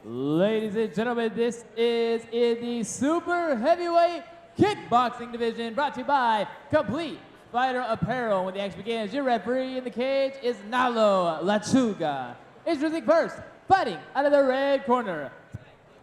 Ladies and gentlemen, this is in the super heavyweight kickboxing division, brought to you by Complete Fighter Apparel. When the action begins, your referee in the cage is Nalo Lachuga. Introducing first, fighting out of the red corner,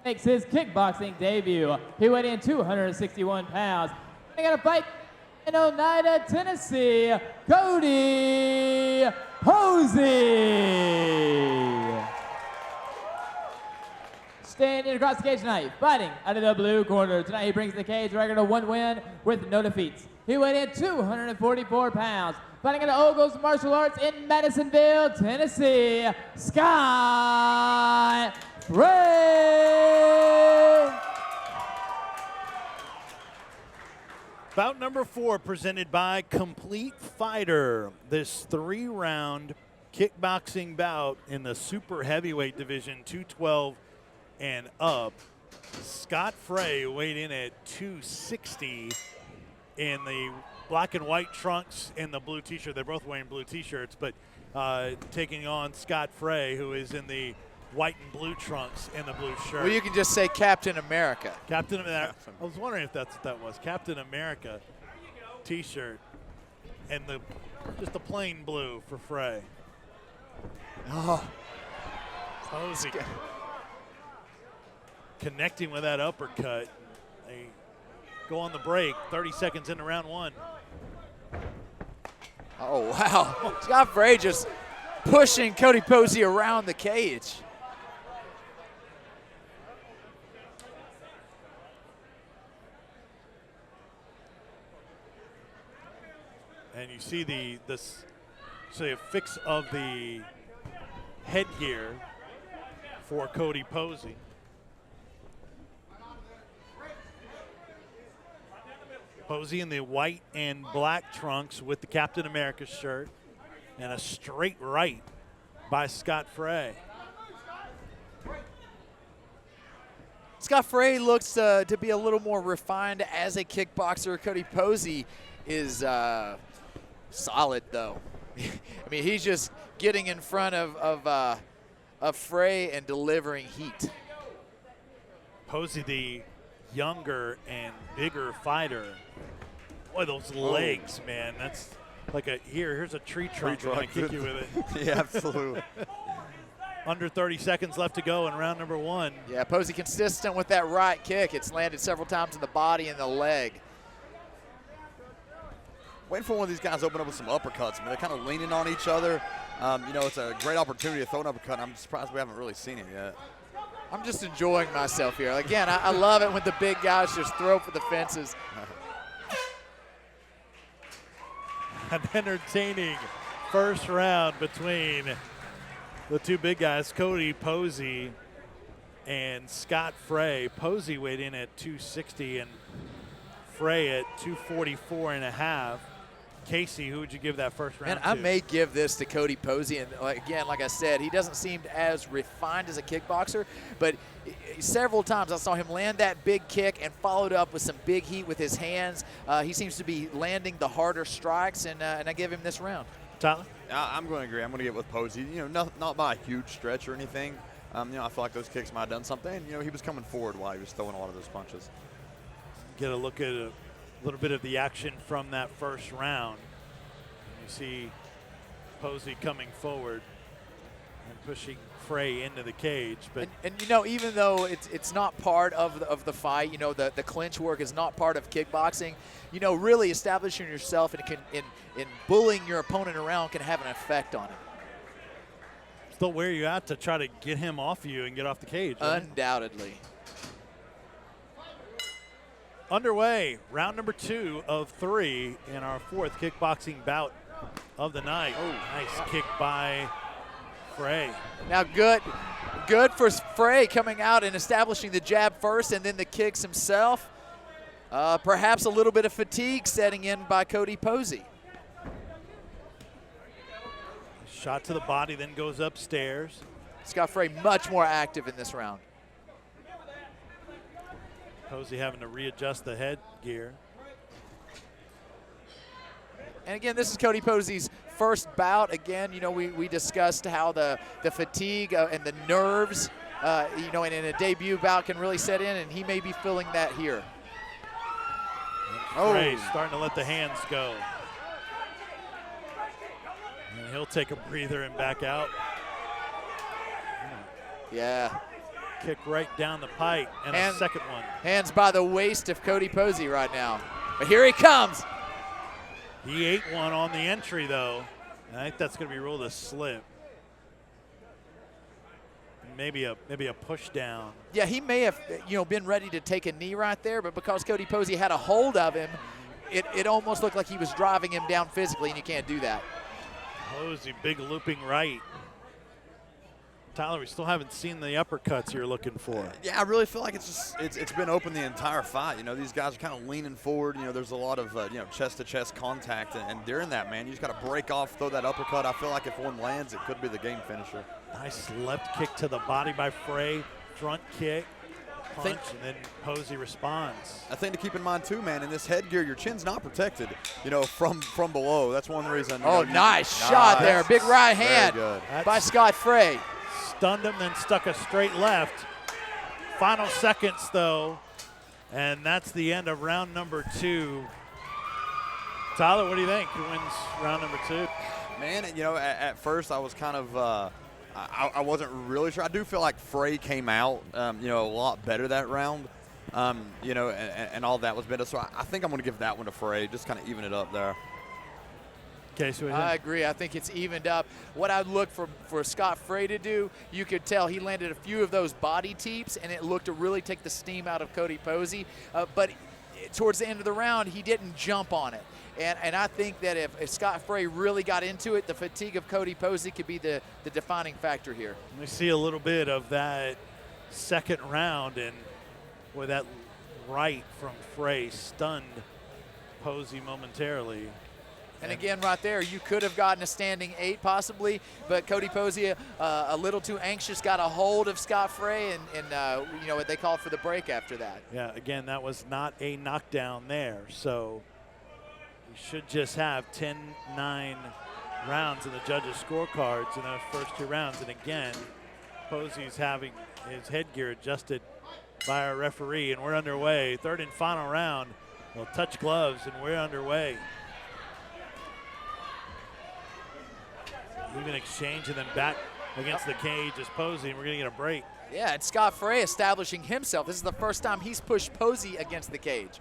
makes his kickboxing debut. He weighed in 261 pounds. They got a fight in Oneida, Tennessee, Cody Posey. Standing across the cage tonight, fighting out of the blue corner. Tonight he brings the cage record of 1 win with no defeats. He weighed in 244 pounds. Fighting out of Ogles Martial Arts in Madisonville, Tennessee, Fray. Bout number 4 presented by Complete Fighter. This 3-round kickboxing bout in the super heavyweight division, 212 and up. Scott Fray weighed in at 260 in the black and white trunks and the blue t-shirt. They're both wearing blue t-shirts, but taking on Scott Fray, who is in the white and blue trunks and the blue shirt. Well, you can just say Captain America. Captain America. I was wondering if that's what that was. Captain America t-shirt and just the plain blue for Fray. Oh. Posey connecting with that uppercut. They go on the break, 30 seconds into round 1. Oh, wow. Scott Fray just pushing Cody Posey around the cage. And you see the fix of the headgear for Cody Posey. Posey in the white and black trunks with the Captain America shirt, and a straight right by Scott Fray. Scott Fray looks to be a little more refined as a kickboxer. Cody Posey is solid, though. I mean, he's just getting in front of Fray and delivering heat. Posey, the younger and bigger fighter. Boy, those legs, man. That's like here's a tree trunk. I'm gonna kick you with it. Yeah, absolutely. Under 30 seconds left to go in round number 1. Yeah, Posey consistent with that right kick. It's landed several times in the body and the leg. Waiting for one of these guys to open up with some uppercuts. I mean, they're kind of leaning on each other. It's a great opportunity to throw an uppercut. I'm surprised we haven't really seen it yet. I'm just enjoying myself here. Again, I love it when the big guys just throw for the fences. An entertaining first round between the two big guys, Cody Posey and Scott Fray. Posey weighed in at 260 and Fray at 244 and a half. Casey, who would you give that first round to? I may give this to Cody Posey. And again, like I said, he doesn't seem as refined as a kickboxer, but several times I saw him land that big kick and followed up with some big heat with his hands. He seems to be landing the harder strikes, and I give him this round. Tyler? I'm going to agree. I'm going to get with Posey. Not by a huge stretch or anything. I feel like those kicks might have done something. He was coming forward while he was throwing a lot of those punches. Get a look at a little bit of the action from that first round. You see Posey coming forward and pushing Fray into the cage. But and even though it's not part of the fight, the clinch work is not part of kickboxing. Really establishing yourself and in bullying your opponent around can have an effect on him. Still wear you out to try to get him off you and get off the cage. Right? Undoubtedly. Underway, round number 2 of 3 in our 4th kickboxing bout of the night. Oh, nice kick by Fray. Now good for Fray coming out and establishing the jab first and then the kicks himself. Perhaps a little bit of fatigue setting in by Cody Posey. Shot to the body, then goes upstairs. Scott Fray much more active in this round. Posey having to readjust the headgear. And again, this is Cody Posey's first bout. Again, we discussed how the fatigue and the nerves you know, in a debut bout can really set in, and he may be feeling that here. Fray starting to let the hands go. And he'll take a breather and back out. Yeah. Kick right down the pipe, and a second one. Hands by the waist of Cody Posey right now. But here he comes. He ate one on the entry, though. And I think that's going to be ruled a slip. Maybe a push down. Yeah, he may have, you know, been ready to take a knee right there, but because Cody Posey had a hold of him, it almost looked like he was driving him down physically, and you can't do that. Posey, big looping right. Tyler, we still haven't seen the uppercuts you're looking for. Yeah, I really feel like it's been open the entire fight. You know, these guys are kind of leaning forward. You know, there's a lot of chest-to-chest contact, and during that, man, you just got to break off, throw that uppercut. I feel like if one lands, it could be the game finisher. Nice left kick to the body by Fray. Front kick, punch, and then Posey responds. I think to keep in mind too, man, in this headgear, your chin's not protected, you know, from below. That's one reason. Nice shot there. Big right hand by Scott Fray. Stunned him, then stuck a straight left. Final seconds, though, and that's the end of round number 2. Tyler, what do you think? Who wins round number 2? Man, you know, at first I was kind of, I wasn't really sure. I do feel like Fray came out, you know, a lot better that round, you know, and all that was better. So I think I'm going to give that one to Fray, just kind of even it up there. Okay, so I agree. I think it's evened up. What I'd look for Scott Fray to do, you could tell he landed a few of those body teeps, and it looked to really take the steam out of Cody Posey. But towards the end of the round, he didn't jump on it. And I think that if Scott Fray really got into it, the fatigue of Cody Posey could be the defining factor here. We see a little bit of that second round, and boy, that right from Fray stunned Posey momentarily. And again, right there, you could have gotten a standing 8 possibly, but Cody Posey, a little too anxious, got a hold of Scott Fray, and you know what they called for the break after that. Yeah, again, that was not a knockdown there, so we should just have 10-9 rounds in the judges' scorecards in those first 2 rounds. And again, Posey's having his headgear adjusted by our referee, and we're underway. Third and final round. We'll touch gloves, and we're underway. Even exchange and then back against the cage is Posey, and we're going to get a break. Yeah, it's Scott Fray establishing himself. This is the first time he's pushed Posey against the cage.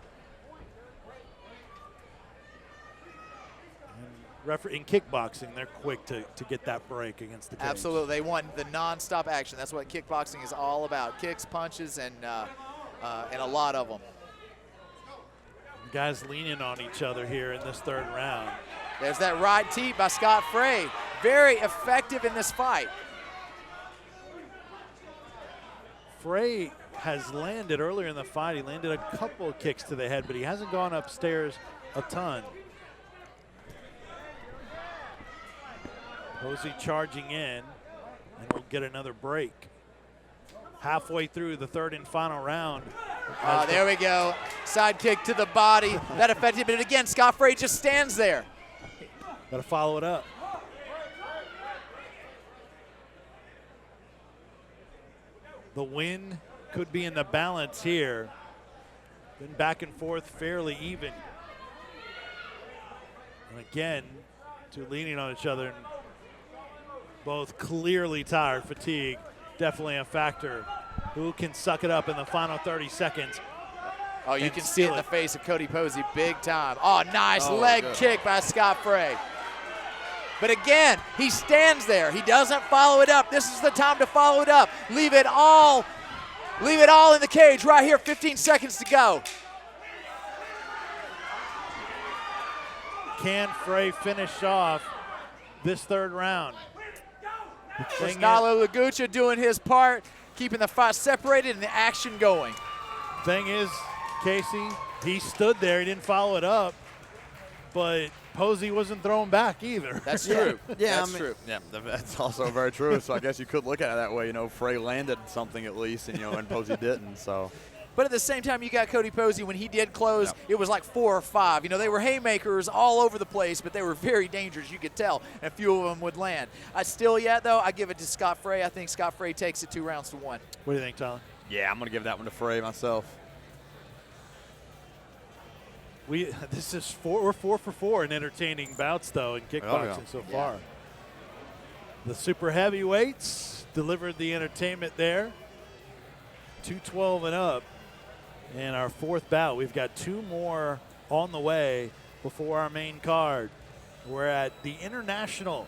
In kickboxing, they're quick to get that break against the cage. Absolutely. They want the non-stop action. That's what kickboxing is all about. Kicks, punches, and a lot of them. Guys leaning on each other here in this third round. There's that right tee by Scott Fray. Very effective in this fight. Fray has landed earlier in the fight. He landed a couple of kicks to the head, but he hasn't gone upstairs a ton. Posey charging in, and we'll get another break. Halfway through the third and final round. There we go. Side kick to the body. That affected, but again, Scott Fray just stands there. Got to follow it up. The win could be in the balance here. Been back and forth fairly even. And again, two leaning on each other. And both clearly tired, fatigue, definitely a factor. Who can suck it up in the final 30 seconds? Oh, you can see it in the face of Cody Posey big time. Oh, nice leg kick by Scott Fray. But again, he stands there. He doesn't follow it up. This is the time to follow it up. Leave it all in the cage right here. 15 seconds to go. Can Fray finish off this third round? Nalo Lagucha doing his part, keeping the fight separated and the action going. Thing is, Casey, he stood there. He didn't follow it up, but Posey wasn't throwing back either. That's true. Yeah, that's true. Yeah, that's also very true. So I guess you could look at it that way. You know, Fray landed something at least, and and Posey didn't. So. But at the same time, you got Cody Posey. When he did close, it was like 4 or 5. You know, they were haymakers all over the place, but they were very dangerous, you could tell, and a few of them would land. Though, I give it to Scott Fray. I think Scott Fray takes it 2 rounds to 1. What do you think, Tyler? Yeah, I'm going to give that one to Fray myself. This is we're 4 for 4 in entertaining bouts, though, in kickboxing so far. The super heavyweights delivered the entertainment there. 212 and up. And our 4th bout, we've got 2 more on the way before our main card. We're at the International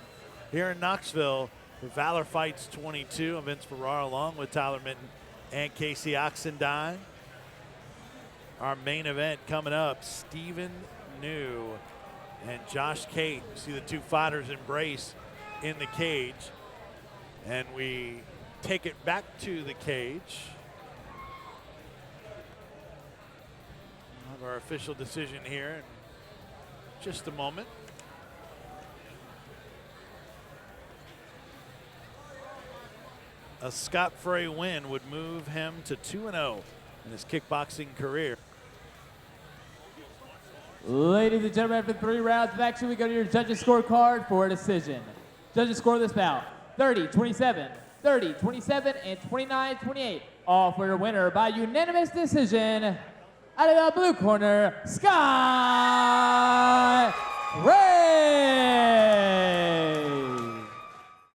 here in Knoxville. The Valor Fights 22. I'm Vince Ferrara along with Tyler Minton and Casey Oxendine. Our main event coming up, Stephen New and Josh Cate. You see the 2 fighters embrace in the cage. And we take it back to the cage. We'll have our official decision here in just a moment. A Scott Fray win would move him to 2-0 in his kickboxing career. Ladies and gentlemen, after 3 rounds of action, we go to your judges' scorecard for a decision. Judges score this bout 30-27, 30-27, and 29-28. All for your winner by unanimous decision. Out of the blue corner, Scott Fray.